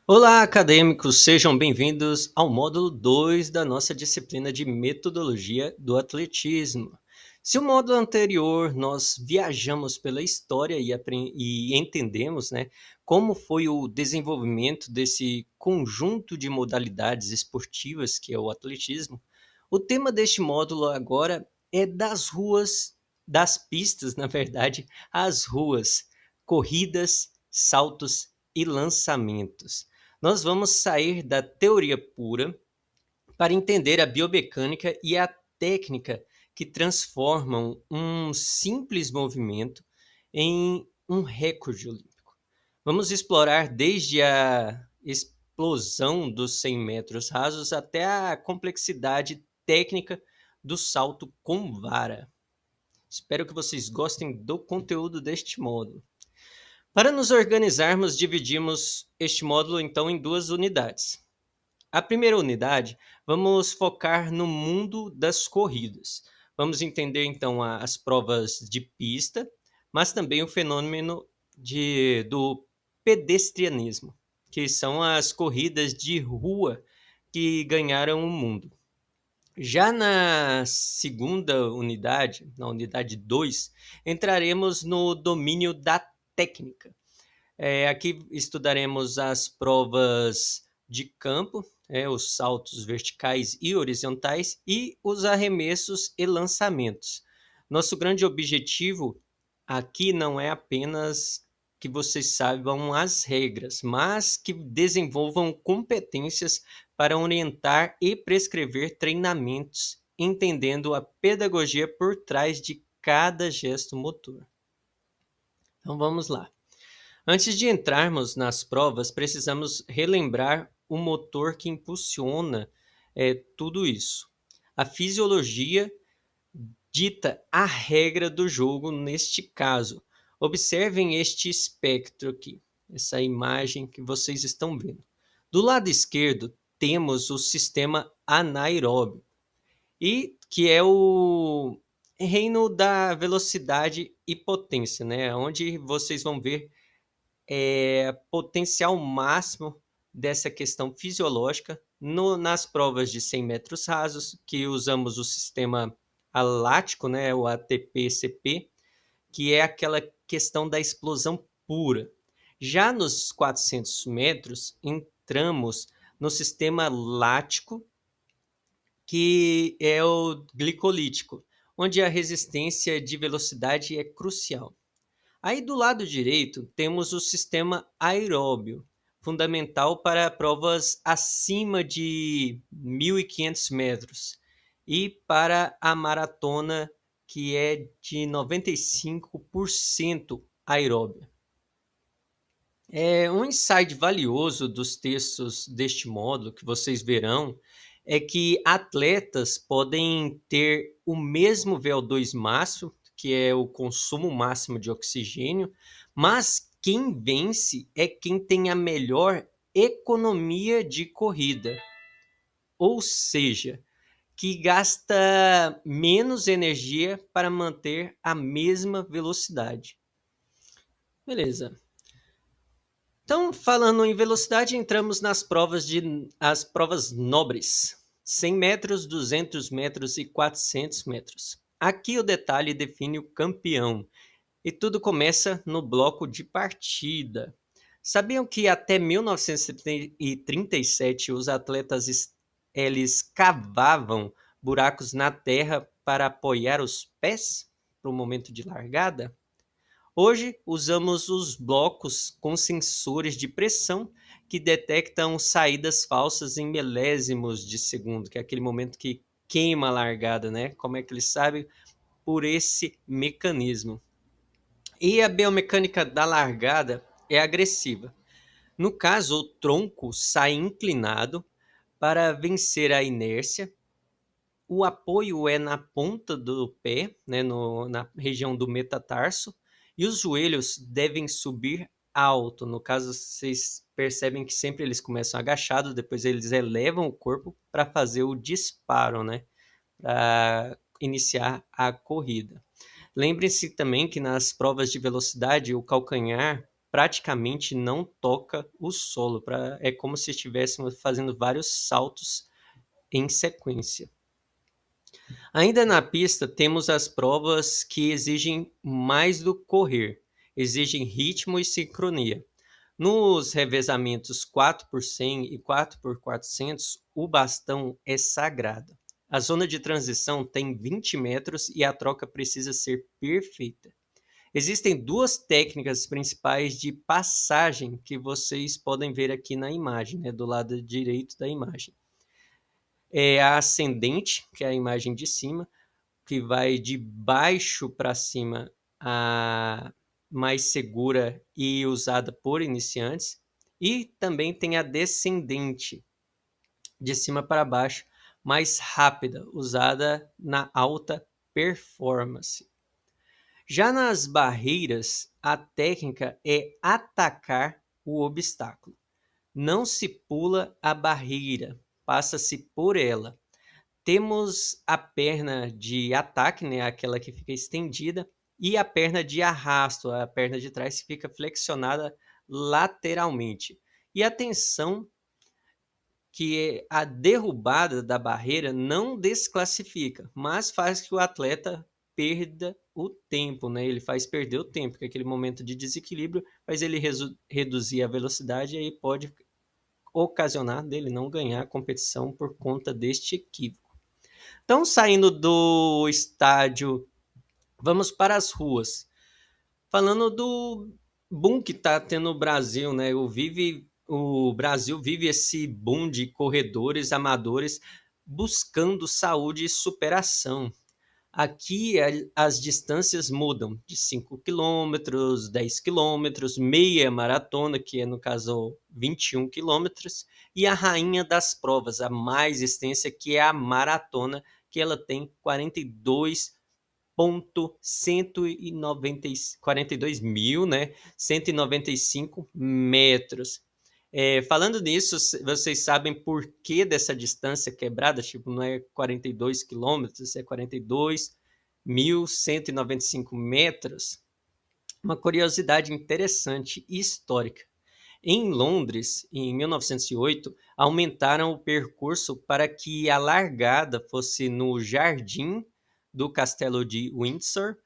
Olá, acadêmicos, sejam bem-vindos ao módulo 2 da nossa disciplina de metodologia do atletismo. Se o módulo anterior nós viajamos pela história e entendemos, como foi o desenvolvimento desse conjunto de modalidades esportivas que é o atletismo, o tema deste módulo agora é das ruas, das pistas, na verdade, às ruas, corridas, saltos e lançamentos. Nós vamos sair da teoria pura para entender a biomecânica e a técnica que transformam um simples movimento em um recorde olímpico. Vamos explorar desde a explosão dos 100 metros rasos até a complexidade técnica do salto com vara. Espero que vocês gostem do conteúdo deste módulo. Para nos organizarmos, dividimos este módulo então em duas unidades. A primeira unidade, vamos focar no mundo das corridas. Vamos entender então as provas de pista, mas também o fenômeno do pedestrianismo, que são as corridas de rua que ganharam o mundo. Já na segunda unidade, na unidade 2, entraremos no domínio da técnica. Aqui estudaremos as provas de campo, os saltos verticais e horizontais e os arremessos e lançamentos. Nosso grande objetivo aqui não é apenas que vocês saibam as regras, mas que desenvolvam competências para orientar e prescrever treinamentos, entendendo a pedagogia por trás de cada gesto motor. Então vamos lá. Antes de entrarmos nas provas, precisamos relembrar o motor que impulsiona tudo isso. A fisiologia dita a regra do jogo neste caso. Observem este espectro aqui, essa imagem que vocês estão vendo. Do lado esquerdo, temos o sistema anaeróbio, e que é o reino da velocidade e potência, onde vocês vão ver potencial máximo dessa questão fisiológica nas provas de 100 metros rasos, que usamos o sistema alático, o ATP-CP, que é aquela questão da explosão pura. Já nos 400 metros, entramos no sistema lático, que é o glicolítico, onde a resistência de velocidade é crucial. Aí do lado direito temos o sistema aeróbio, fundamental para provas acima de 1.500 metros e para a maratona, que é de 95% aeróbia. Um insight valioso dos textos deste módulo que vocês verão é que atletas podem ter o mesmo VO2 máximo, que é o consumo máximo de oxigênio, mas quem vence é quem tem a melhor economia de corrida, ou seja, que gasta menos energia para manter a mesma velocidade. Beleza. Então, falando em velocidade, entramos nas as provas nobres. 100 metros, 200 metros e 400 metros. Aqui o detalhe define o campeão. E tudo começa no bloco de partida. Sabiam que até 1937 os atletas eles cavavam buracos na terra para apoiar os pés para o momento de largada? Hoje usamos os blocos com sensores de pressão que detectam saídas falsas em milésimos de segundo, que é aquele momento que queima a largada, né? Como é que eles sabem? Por esse mecanismo. E a biomecânica da largada é agressiva. No caso, o tronco sai inclinado para vencer a inércia. O apoio é na ponta do pé, na região do metatarso, e os joelhos devem subir alto. No caso, vocês percebem que sempre eles começam agachados, depois eles elevam o corpo para fazer o disparo, para iniciar a corrida. Lembrem-se também que nas provas de velocidade, o calcanhar praticamente não toca o solo. É como se estivéssemos fazendo vários saltos em sequência. Ainda na pista, temos as provas que exigem mais do correr, exigem ritmo e sincronia. Nos revezamentos 4x100 e 4x400, o bastão é sagrado. A zona de transição tem 20 metros e a troca precisa ser perfeita. Existem duas técnicas principais de passagem que vocês podem ver aqui na imagem, né, do lado direito da imagem. É a ascendente, que é a imagem de cima, que vai de baixo para cima, a mais segura e usada por iniciantes. E também tem a descendente, de cima para baixo, mais rápida, usada na alta performance. Já nas barreiras, a técnica é atacar o obstáculo. Não se pula a barreira, passa-se por ela. Temos a perna de ataque, né, aquela que fica estendida, e a perna de arrasto, a perna de trás que fica flexionada lateralmente. E atenção que a derrubada da barreira não desclassifica, mas faz que o atleta perda o tempo, né? Ele faz perder o tempo, que é aquele momento de desequilíbrio faz ele reduzir a velocidade e aí pode ocasionar dele não ganhar a competição por conta deste equívoco. Então, saindo do estádio, vamos para as ruas. Falando do boom que está tendo no Brasil, né? O Brasil vive esse boom de corredores amadores buscando saúde e superação. Aqui as distâncias mudam de 5 quilômetros, 10 quilômetros, meia maratona, que é no caso 21 quilômetros, e a rainha das provas, a mais extensa, que é a maratona, que ela tem 42 mil, né? 195 metros. Falando nisso, vocês sabem por que dessa distância quebrada? Tipo, não é 42 quilômetros, é 42.195 metros. Uma curiosidade interessante e histórica. Em Londres, em 1908, aumentaram o percurso para que a largada fosse no jardim do Castelo de Windsor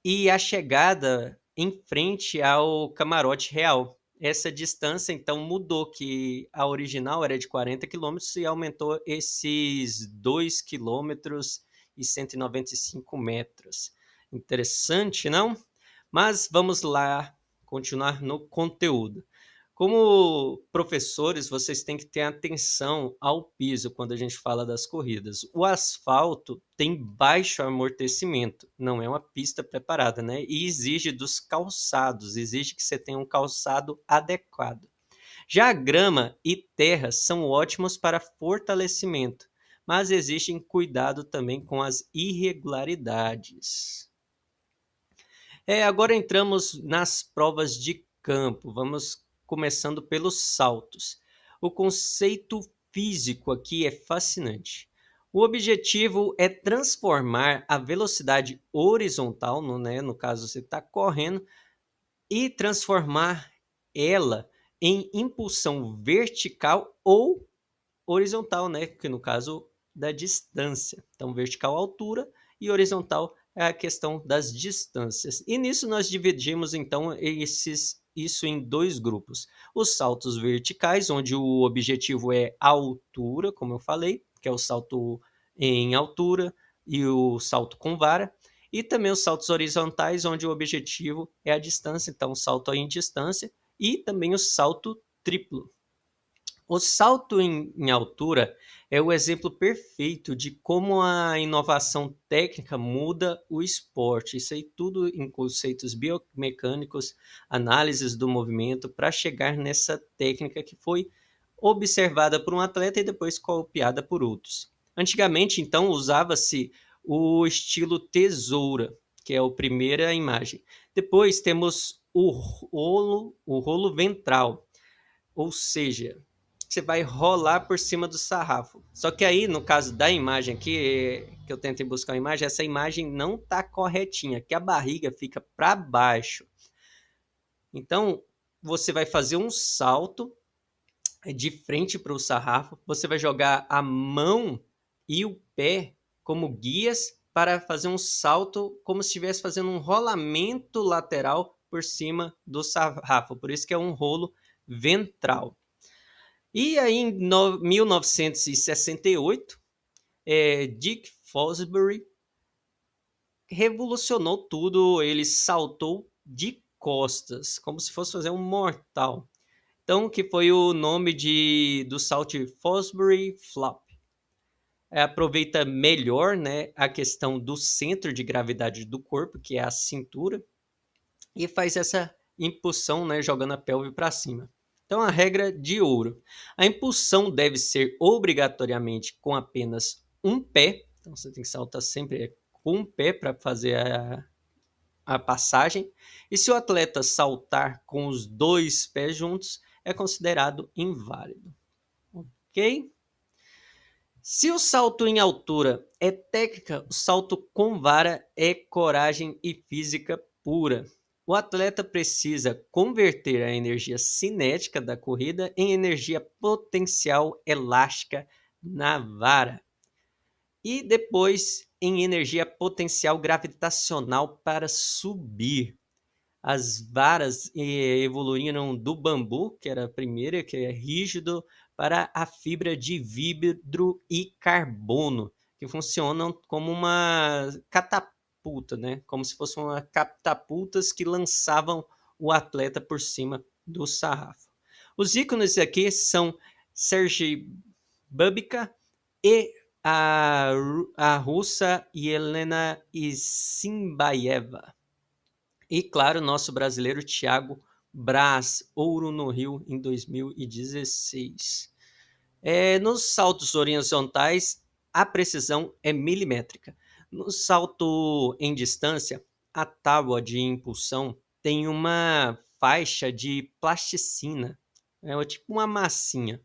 e a chegada em frente ao Camarote Real. Essa distância, então, mudou, que a original era de 40 quilômetros e aumentou esses 2 quilômetros e 195 metros. Interessante, não? Mas vamos lá continuar no conteúdo. Como professores, vocês têm que ter atenção ao piso quando a gente fala das corridas. O asfalto tem baixo amortecimento, não é uma pista preparada, né? E exige dos calçados, exige que você tenha um calçado adequado. Já a grama e terra são ótimos para fortalecimento, mas exigem cuidado também com as irregularidades. Agora entramos nas provas de campo. Vamos começando pelos saltos. O conceito físico aqui é fascinante. O objetivo é transformar a velocidade horizontal, no caso você está correndo, e transformar ela em impulsão vertical ou horizontal, né? Que no caso da distância. Então, vertical altura e horizontal é a questão das distâncias. E nisso nós dividimos então isso em dois grupos. Os saltos verticais, onde o objetivo é a altura, como eu falei, que é o salto em altura e o salto com vara, e também os saltos horizontais, onde o objetivo é a distância, então salto em distância, e também o salto triplo. O salto em altura é o exemplo perfeito de como a inovação técnica muda o esporte. Isso aí tudo em conceitos biomecânicos, análises do movimento, para chegar nessa técnica que foi observada por um atleta e depois copiada por outros. Antigamente, então, usava-se o estilo tesoura, que é a primeira imagem. Depois temos o rolo ventral, ou seja, você vai rolar por cima do sarrafo. Só que aí, no caso da imagem aqui, que eu tentei buscar uma imagem, essa imagem não está corretinha, que a barriga fica para baixo. Então, você vai fazer um salto de frente para o sarrafo, você vai jogar a mão e o pé como guias para fazer um salto como se estivesse fazendo um rolamento lateral por cima do sarrafo, por isso que é um rolo ventral. E aí em 1968, Dick Fosbury revolucionou tudo, ele saltou de costas, como se fosse fazer um mortal. Então, que foi o nome do salto Fosbury Flop. Aproveita melhor, né, a questão do centro de gravidade do corpo, que é a cintura, e faz essa impulsão, né, jogando a pelve para cima. Então, a regra de ouro. A impulsão deve ser obrigatoriamente com apenas um pé. Então, você tem que saltar sempre com um pé para fazer a passagem. E se o atleta saltar com os dois pés juntos, é considerado inválido. Ok? Se o salto em altura é técnica, o salto com vara é coragem e física pura. O atleta precisa converter a energia cinética da corrida em energia potencial elástica na vara e depois em energia potencial gravitacional para subir. As varas evoluíram do bambu, que era a primeira, que é rígido, para a fibra de vidro e carbono, que funcionam como uma catapulta, né? Como se fossem catapultas que lançavam o atleta por cima do sarrafo. Os ícones aqui são Sergei Bubka e a russa Yelena Isinbayeva. E, claro, nosso brasileiro Thiago Braz, ouro no Rio em 2016. Nos saltos horizontais, a precisão é milimétrica. No salto em distância, a tábua de impulsão tem uma faixa de plasticina, tipo uma massinha.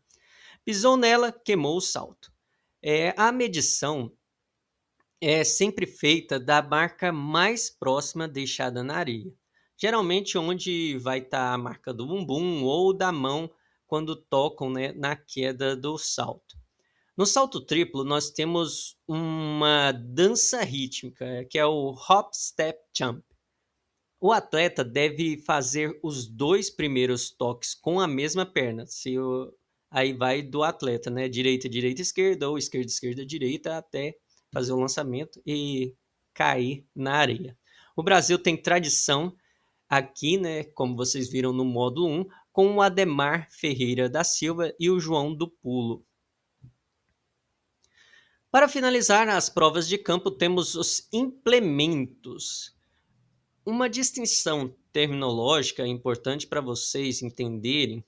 Pisou nela, queimou o salto. A medição é sempre feita da marca mais próxima deixada na areia. Geralmente onde vai estar a marca do bumbum ou da mão quando tocam, né, na queda do salto. No salto triplo, nós temos uma dança rítmica, que é o Hop Step Jump. O atleta deve fazer os dois primeiros toques com a mesma perna. Aí vai do atleta, né? Direita, direita, esquerda, ou esquerda, esquerda, direita, até fazer o lançamento e cair na areia. O Brasil tem tradição aqui, né? Como vocês viram no módulo 1, com o Ademar Ferreira da Silva e o João do Pulo. Para finalizar as provas de campo, temos os implementos. Uma distinção terminológica importante para vocês entenderem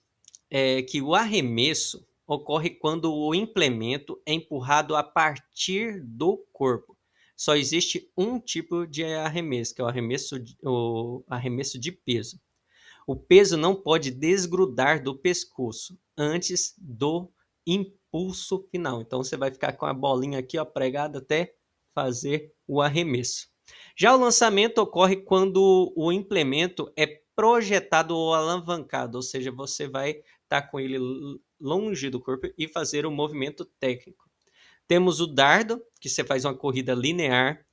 é que o arremesso ocorre quando o implemento é empurrado a partir do corpo. Só existe um tipo de arremesso, que é o arremesso de peso. O peso não pode desgrudar do pescoço antes do impulso final. Então você vai ficar com a bolinha aqui, ó, pregada até fazer o arremesso. Já o lançamento ocorre quando o implemento é projetado ou alavancado, ou seja, você vai estar com ele longe do corpo e fazer o movimento técnico. Temos o dardo, que você faz uma corrida linear,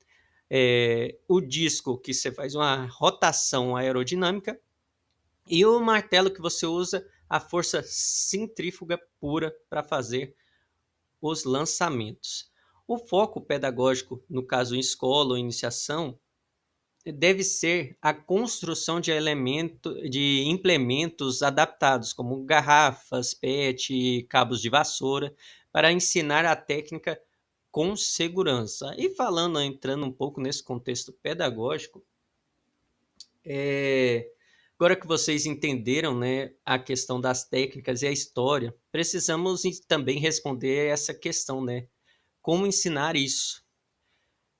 o disco, que você faz uma rotação aerodinâmica, e o martelo, que você usa a força centrífuga pura para fazer os lançamentos. O foco pedagógico, no caso em escola ou iniciação, deve ser a construção de implementos adaptados, como garrafas, PET, cabos de vassoura, para ensinar a técnica com segurança. E entrando um pouco nesse contexto pedagógico, agora que vocês entenderam, né, a questão das técnicas e a história, precisamos também responder essa questão, né? Como ensinar isso?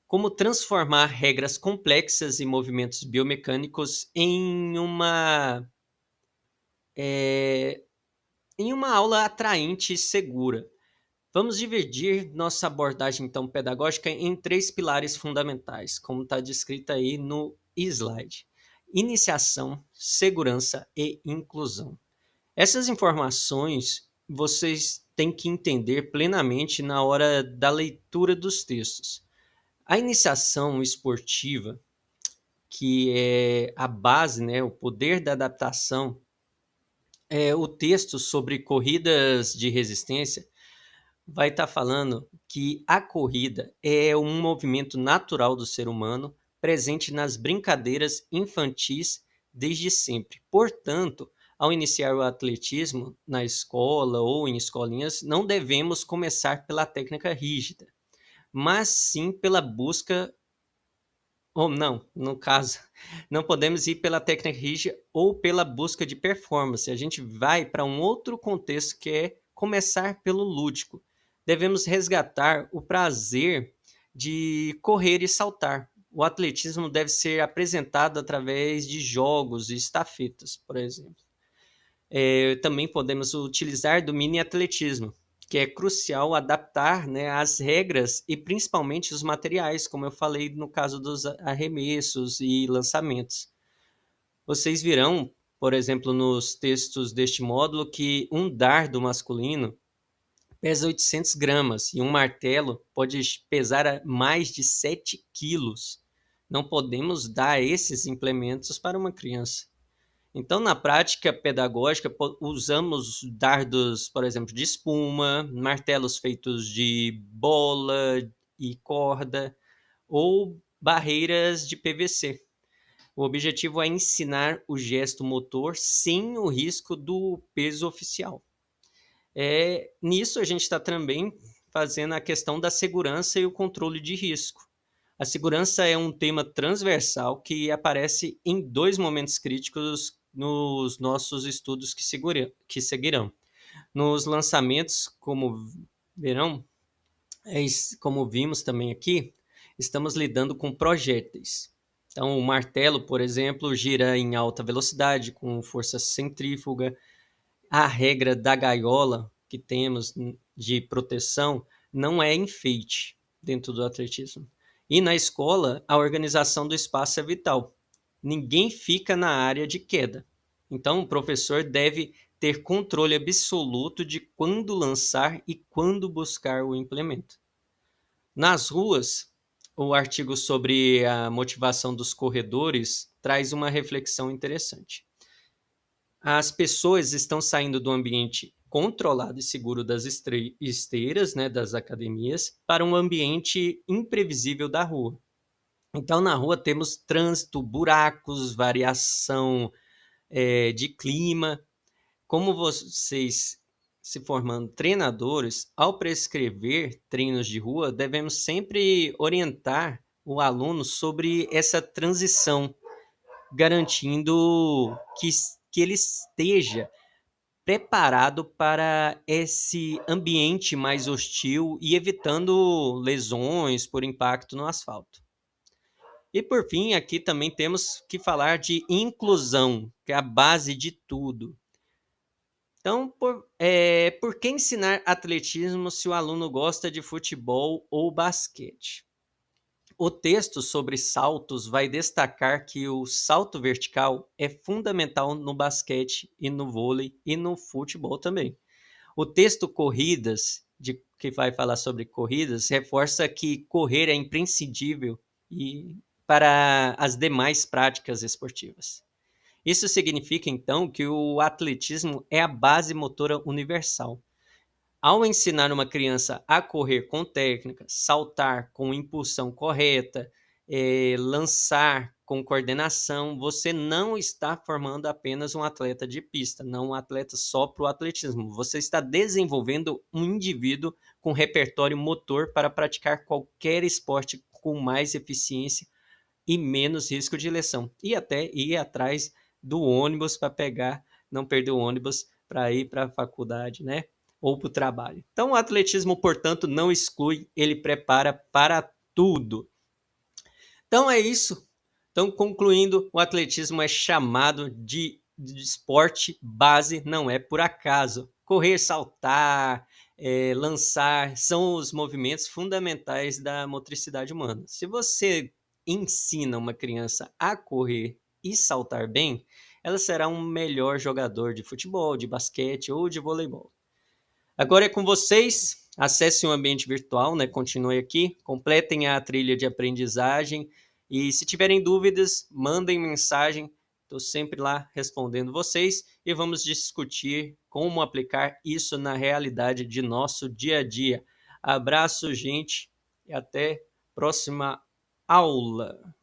Como transformar regras complexas e movimentos biomecânicos em uma aula atraente e segura. Vamos dividir nossa abordagem, então, pedagógica em 3 pilares fundamentais, como está descrito aí no slide. iniciação, segurança e inclusão. Essas informações vocês têm que entender plenamente na hora da leitura dos textos. A iniciação esportiva, que é a base, né, o poder da adaptação, o texto sobre corridas de resistência vai estar falando que a corrida é um movimento natural do ser humano, presente nas brincadeiras infantis desde sempre. Portanto, ao iniciar o atletismo na escola ou em escolinhas, não devemos começar pela técnica rígida, mas sim pela busca, ou não, no caso, não podemos ir pela técnica rígida ou pela busca de performance. A gente vai para um outro contexto que é começar pelo lúdico. Devemos resgatar o prazer de correr e saltar. O atletismo deve ser apresentado através de jogos e estafetas, por exemplo. Também podemos utilizar do mini atletismo, que é crucial adaptar, né, as regras e principalmente os materiais, como eu falei no caso dos arremessos e lançamentos. Vocês virão, por exemplo, nos textos deste módulo, que um dardo masculino pesa 800 gramas e um martelo pode pesar mais de 7 quilos. Não podemos dar esses implementos para uma criança. Então, na prática pedagógica, usamos dardos, por exemplo, de espuma, martelos feitos de bola e corda ou barreiras de PVC. O objetivo é ensinar o gesto motor sem o risco do peso oficial. Nisso, a gente está também fazendo a questão da segurança e o controle de risco. A segurança é um tema transversal que aparece em dois momentos críticos nos nossos estudos que seguirão. Nos lançamentos, como verão, como vimos também aqui, estamos lidando com projéteis. Então, o martelo, por exemplo, gira em alta velocidade, com força centrífuga. A regra da gaiola que temos de proteção não é enfeite dentro do atletismo. E na escola, a organização do espaço é vital. Ninguém fica na área de queda. Então, o professor deve ter controle absoluto de quando lançar e quando buscar o implemento. Nas ruas, o artigo sobre a motivação dos corredores traz uma reflexão interessante. As pessoas estão saindo do ambiente controlado e seguro das esteiras, né, das academias, para um ambiente imprevisível da rua. Então, na rua temos trânsito, buracos, variação de clima. Como vocês se formando treinadores, ao prescrever treinos de rua, devemos sempre orientar o aluno sobre essa transição, garantindo que ele esteja preparado para esse ambiente mais hostil e evitando lesões por impacto no asfalto. E por fim, aqui também temos que falar de inclusão, que é a base de tudo. Então, por que ensinar atletismo se o aluno gosta de futebol ou basquete? O texto sobre saltos vai destacar que o salto vertical é fundamental no basquete e no vôlei e no futebol também. O texto corridas, que vai falar sobre corridas, reforça que correr é imprescindível para as demais práticas esportivas. Isso significa, então, que o atletismo é a base motora universal. Ao ensinar uma criança a correr com técnica, saltar com impulsão correta, lançar com coordenação, você não está formando apenas um atleta de pista, não um atleta só para o atletismo. Você está desenvolvendo um indivíduo com repertório motor para praticar qualquer esporte com mais eficiência e menos risco de lesão. E até ir atrás do ônibus para pegar, não perder o ônibus para ir para a faculdade, né? Ou para o trabalho. Então, o atletismo, portanto, não exclui, ele prepara para tudo. Então, é isso. Então, concluindo, o atletismo é chamado de esporte base, não é por acaso. Correr, saltar, lançar, são os movimentos fundamentais da motricidade humana. Se você ensina uma criança a correr e saltar bem, ela será um melhor jogador de futebol, de basquete ou de voleibol. Agora é com vocês. Acessem o ambiente virtual, né? Continue aqui, completem a trilha de aprendizagem e se tiverem dúvidas, mandem mensagem. Estou sempre lá respondendo vocês e vamos discutir como aplicar isso na realidade de nosso dia a dia. Abraço, gente, e até próxima aula.